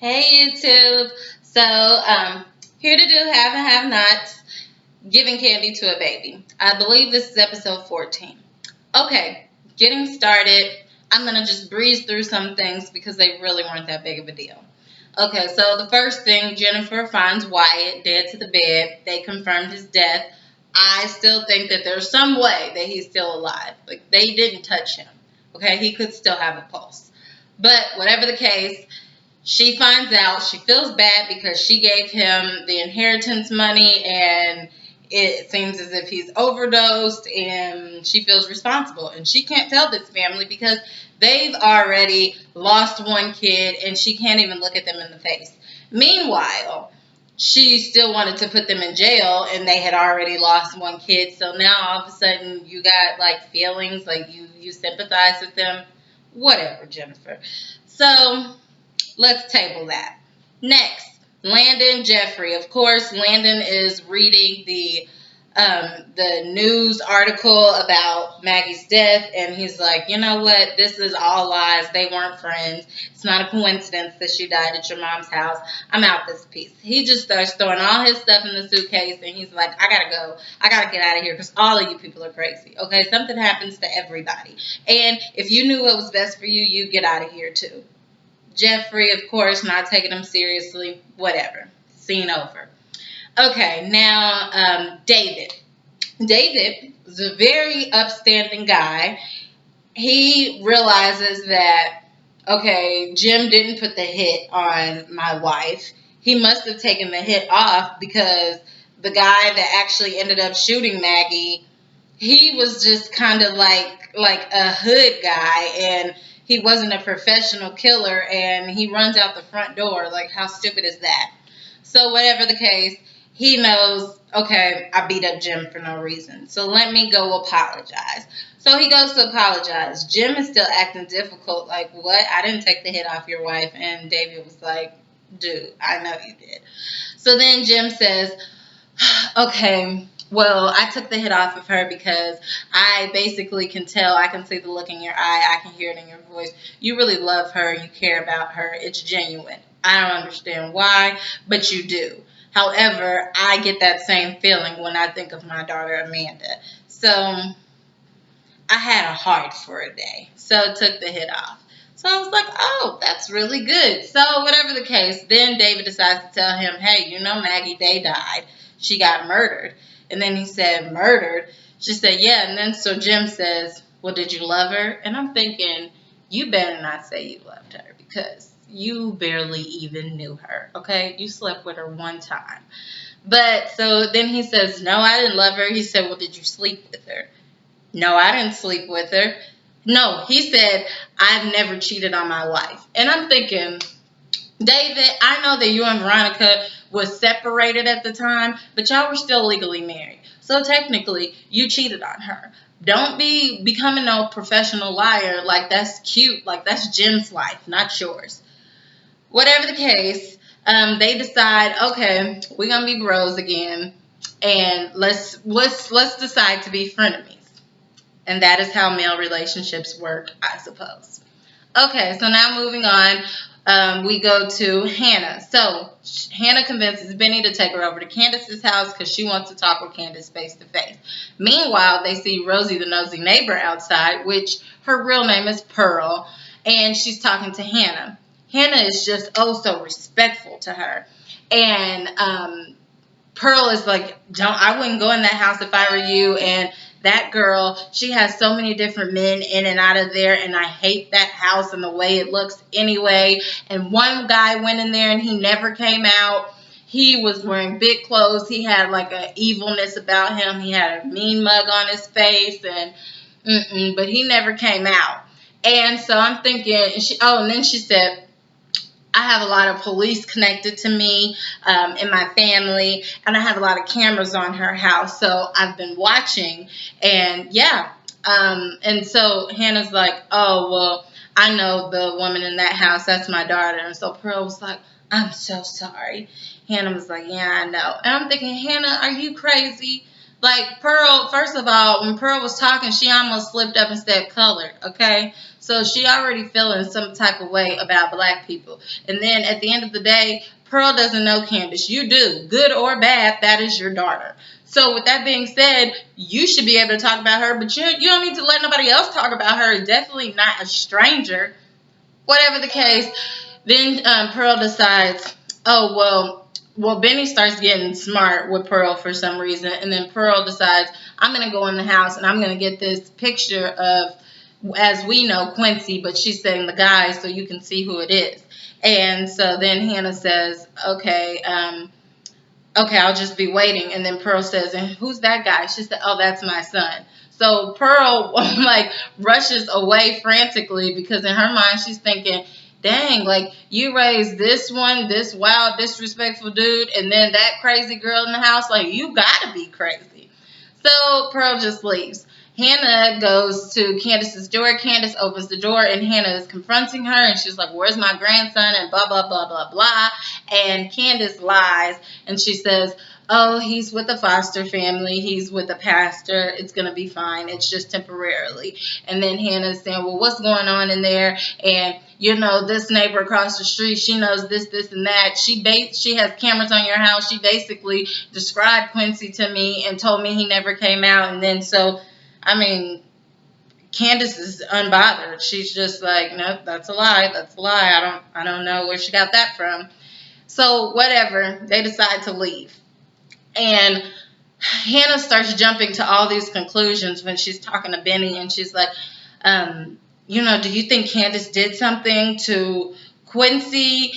Hey YouTube. Here to do have and have nots, giving candy to a baby. I believe this is episode 14. Okay, getting started. I'm gonna just breeze through some things because they really weren't that big of a deal. Okay, so the first thing, Jennifer finds Wyatt dead to the bed. They confirmed his death. I still think that there's some way that he's still alive. Like, they didn't touch him. Okay, he could still have a pulse. But whatever the case, she finds out. She feels bad because she gave him the inheritance money, and it seems as if he's overdosed, and she feels responsible. And she can't tell this family because they've already lost one kid, and she can't even look at them in the face. Meanwhile, she still wanted to put them in jail, and they had already lost one kid. So now all of a sudden you got like feelings, like you sympathize with them. Whatever, Jennifer. So let's table that. Next, Landon Jeffrey. Of course, Landon is reading the news article about Maggie's death, and he's like, you know what? This is all lies. They weren't friends. It's not a coincidence that she died at your mom's house. I'm out this piece. He just starts throwing all his stuff in the suitcase, and he's like, I gotta go. I gotta get out of here because all of you people are crazy. Okay, something happens to everybody, and if you knew what was best for you, you get out of here too. Jeffrey, of course, not taking him seriously. Whatever. Scene over. Okay, now David. David is a very upstanding guy. He realizes that, okay, Jim didn't put the hit on my wife. He must have taken the hit off because the guy that actually ended up shooting Maggie, he was just kind of like a hood guy, and he wasn't a professional killer, and he runs out the front door. Like, how stupid is that? So whatever the case, he knows, okay, I beat up Jim for no reason, so let me go apologize. So he goes to apologize. Jim is still acting difficult, like, what? I didn't take the hit off your wife. And David was like, dude, I know you did. So then Jim says, okay, well, I took the hit off of her because I basically can tell. I can see the look in your eye. I can hear it in your voice. You really love her. You care about her. It's genuine. I don't understand why, but you do. However, I get that same feeling when I think of my daughter, Amanda. So I had a heart for a day. So took the hit off. So I was like, oh, that's really good. So whatever the case, then David decides to tell him, hey, you know Maggie Day died. She got murdered. And then he said, murdered? She said, yeah. And then so Jim says, well, did you love her? And I'm thinking, you better not say you loved her because you barely even knew her, okay? You slept with her one time. But so then he says, no, I didn't love her. He said, well, did you sleep with her? No, I didn't sleep with her. No, he said, I've never cheated on my wife. And I'm thinking, David, I know that you and Veronica was separated at the time, but y'all were still legally married. So technically, you cheated on her. Don't be becoming no professional liar. Like, that's cute. Like, that's Jim's life, not yours. Whatever the case, they decide, okay, we're gonna be bros again, and let's decide to be frenemies. And that is how male relationships work, I suppose. Okay, so now moving on, we go to Hannah. So Hannah convinces Benny to take her over to Candace's house because she wants to talk with Candace face to face. Meanwhile, they see Rosie, the nosy neighbor, outside, which her real name is Pearl, and she's talking to Hannah. Hannah is just so respectful to her. And Pearl is like, I wouldn't go in that house if I were you. And that girl, she has so many different men in and out of there, and I hate that house and the way it looks anyway. And one guy went in there and he never came out. He was wearing big clothes. He had like an evilness about him. He had a mean mug on his face, and but he never came out. And so I'm thinking, and then she said, I have a lot of police connected to me in my family, and I have a lot of cameras on her house, so I've been watching, and yeah. And so Hannah's like, oh, well, I know the woman in that house. That's my daughter. And so Pearl was like, I'm so sorry. Hannah was like, yeah, I know. And I'm thinking, Hannah, are you crazy? Like Pearl, first of all, when Pearl was talking, she almost slipped up and said colored, okay? So she already feeling some type of way about black people. And then at the end of the day, Pearl doesn't know Candace. You do. Good or bad, that is your daughter. So with that being said, you should be able to talk about her, but you don't need to let nobody else talk about her. Definitely not a stranger. Whatever the case, then Pearl decides, oh, well, Benny starts getting smart with Pearl for some reason, and then Pearl decides, I'm going to go in the house and I'm going to get this picture of, as we know, Quincy, but she's saying the guy so you can see who it is. And so then Hannah says, okay, I'll just be waiting. And then Pearl says, and who's that guy? She said, oh, that's my son. So Pearl like rushes away frantically because in her mind she's thinking, dang, like you raised this one, this wild, disrespectful dude, and then that crazy girl in the house, like you gotta be crazy. So Pearl just leaves. Hannah goes to Candace's door. Candace opens the door and Hannah is confronting her and she's like, where's my grandson? And blah, blah, blah, blah, blah. And Candace lies and she says, oh, he's with a foster family. He's with a pastor. It's going to be fine. It's just temporarily. And then Hannah's saying, well, what's going on in there? And, you know, this neighbor across the street, she knows this, this, and that. She has cameras on your house. She basically described Quincy to me and told me he never came out. And then so, I mean, Candace is unbothered. She's just like, nope, that's a lie. That's a lie. I don't know where she got that from. So whatever, they decide to leave. And Hannah starts jumping to all these conclusions when she's talking to Benny, and she's like, you know, do you think Candace did something to Quincy,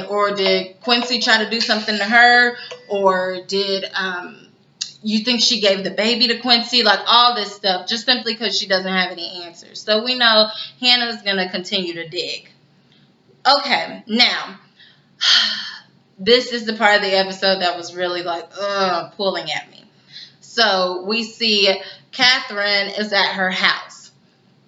or did Quincy try to do something to her, or did you think she gave the baby to Quincy? Like all this stuff, just simply because she doesn't have any answers. So we know Hannah's going to continue to dig. Okay, now this is the part of the episode that was really like, pulling at me. So we see Catherine is at her house.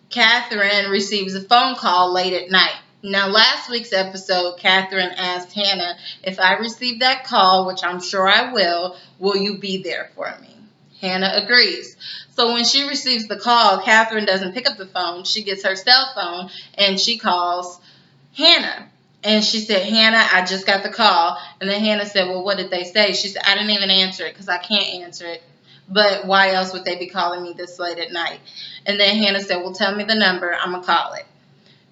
Catherine receives a phone call late at night. Now, last week's episode, Catherine asked Hannah, if I receive that call, which I'm sure I will you be there for me? Hannah agrees. So when she receives the call, Catherine doesn't pick up the phone. She gets her cell phone and she calls Hannah. And she said, Hannah, I just got the call. And then Hannah said, well, what did they say? She said, I didn't even answer it because I can't answer it. But why else would they be calling me this late at night? And then Hannah said, well, tell me the number. I'm going to call it.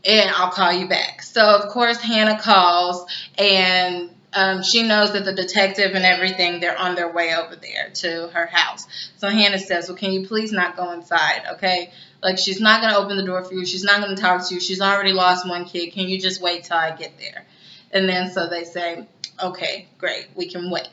And I'll call you back. So, of course, Hannah calls. And she knows that the detective and everything, they're on their way over there to her house. So Hannah says, well, can you please not go inside, okay? Like, she's not going to open the door for you. She's not going to talk to you. She's already lost one kid. Can you just wait till I get there? And then so they say, okay, great. We can wait.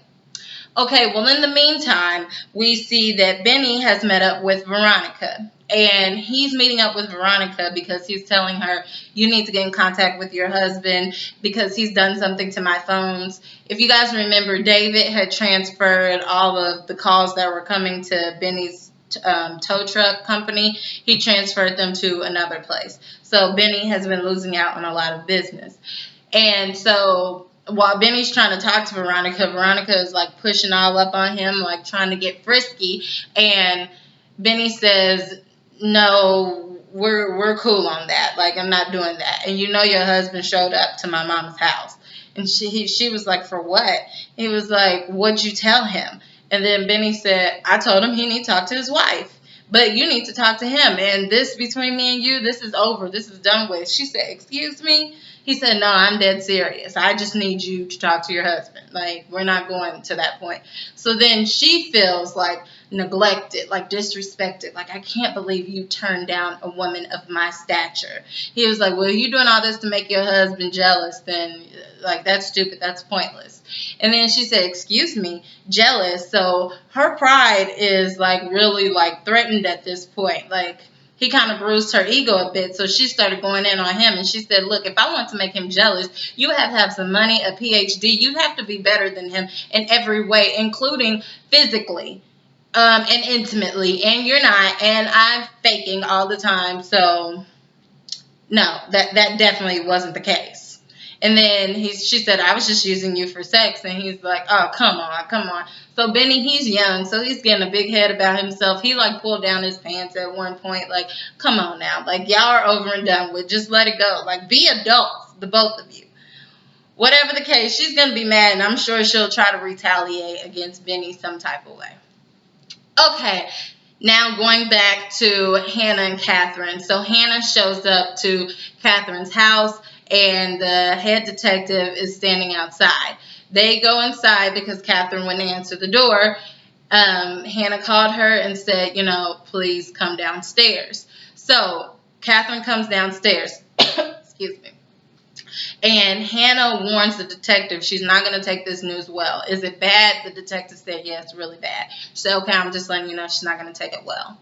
Okay, well, in the meantime, we see that Benny has met up with Veronica. And he's meeting up with Veronica because he's telling her, you need to get in contact with your husband because he's done something to my phones. If you guys remember, David had transferred all of the calls that were coming to Benny's tow truck company. He transferred them to another place. So Benny has been losing out on a lot of business. And so while Benny's trying to talk to Veronica, Veronica is like pushing all up on him, like trying to get frisky. And Benny says, no, we're cool on that. Like, I'm not doing that. And you know your husband showed up to my mom's house. And she was like, for what? He was like, what'd you tell him? And then Benny said, I told him he need to talk to his wife. But you need to talk to him. And this, between me and you, this is over. This is done with. She said, excuse me? He said, no, I'm dead serious. I just need you to talk to your husband. Like, we're not going to that point. So then she feels like neglected, like disrespected. Like, I can't believe you turned down a woman of my stature. He was like, well, you're doing all this to make your husband jealous, then, like, that's stupid. That's pointless. And then she said, excuse me, jealous. So her pride is, like, really, like, threatened at this point. Like, he kind of bruised her ego a bit, so she started going in on him. And she said, look, if I want to make him jealous, you have to have some money, a PhD. You have to be better than him in every way, including physically and intimately. And you're not. And I'm faking all the time. So, no, that definitely wasn't the case. And then she said, I was just using you for sex. And he's like, oh, come on, come on. So Benny, he's young, so he's getting a big head about himself. He like pulled down his pants at one point. Like, come on now. Like, y'all are over and done with. Just let it go. Like, be adults, the both of you. Whatever the case, she's going to be mad, and I'm sure she'll try to retaliate against Benny some type of way. Okay, now going back to Hannah and Catherine. So Hannah shows up to Catherine's house, and the head detective is standing outside. They go inside because Catherine wouldn't answer the door. Hannah called her and said, please come downstairs. So Catherine comes downstairs. Excuse me. And Hannah warns the detective she's not going to take this news well. Is it bad? The detective said, yeah, it's really bad. She said, okay, I'm just letting you know she's not going to take it well.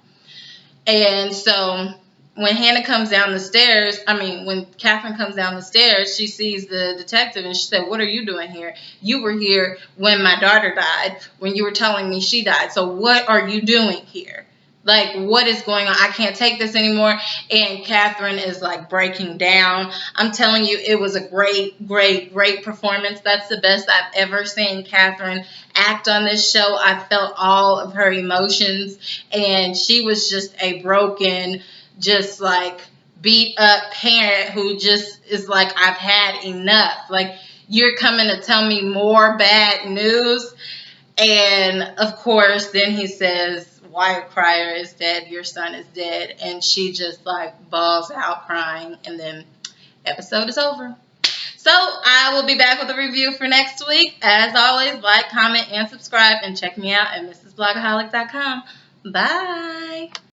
And so when Hannah comes down the stairs, when Catherine comes down the stairs, she sees the detective and she said, what are you doing here? You were here when my daughter died, when you were telling me she died. So what are you doing here? Like, what is going on? I can't take this anymore. And Catherine is like breaking down. I'm telling you, it was a great, great, great performance. That's the best I've ever seen Catherine act on this show. I felt all of her emotions, and she was just a broken, just like beat up parent who just is like, I've had enough. Like, you're coming to tell me more bad news. And of course, then he says, Wyatt Cryer is dead, your son is dead. And she just like bawls out crying, and then episode is over. So I will be back with a review for next week. As always, like, comment, and subscribe, and check me out at mrsblogaholic.com. Bye.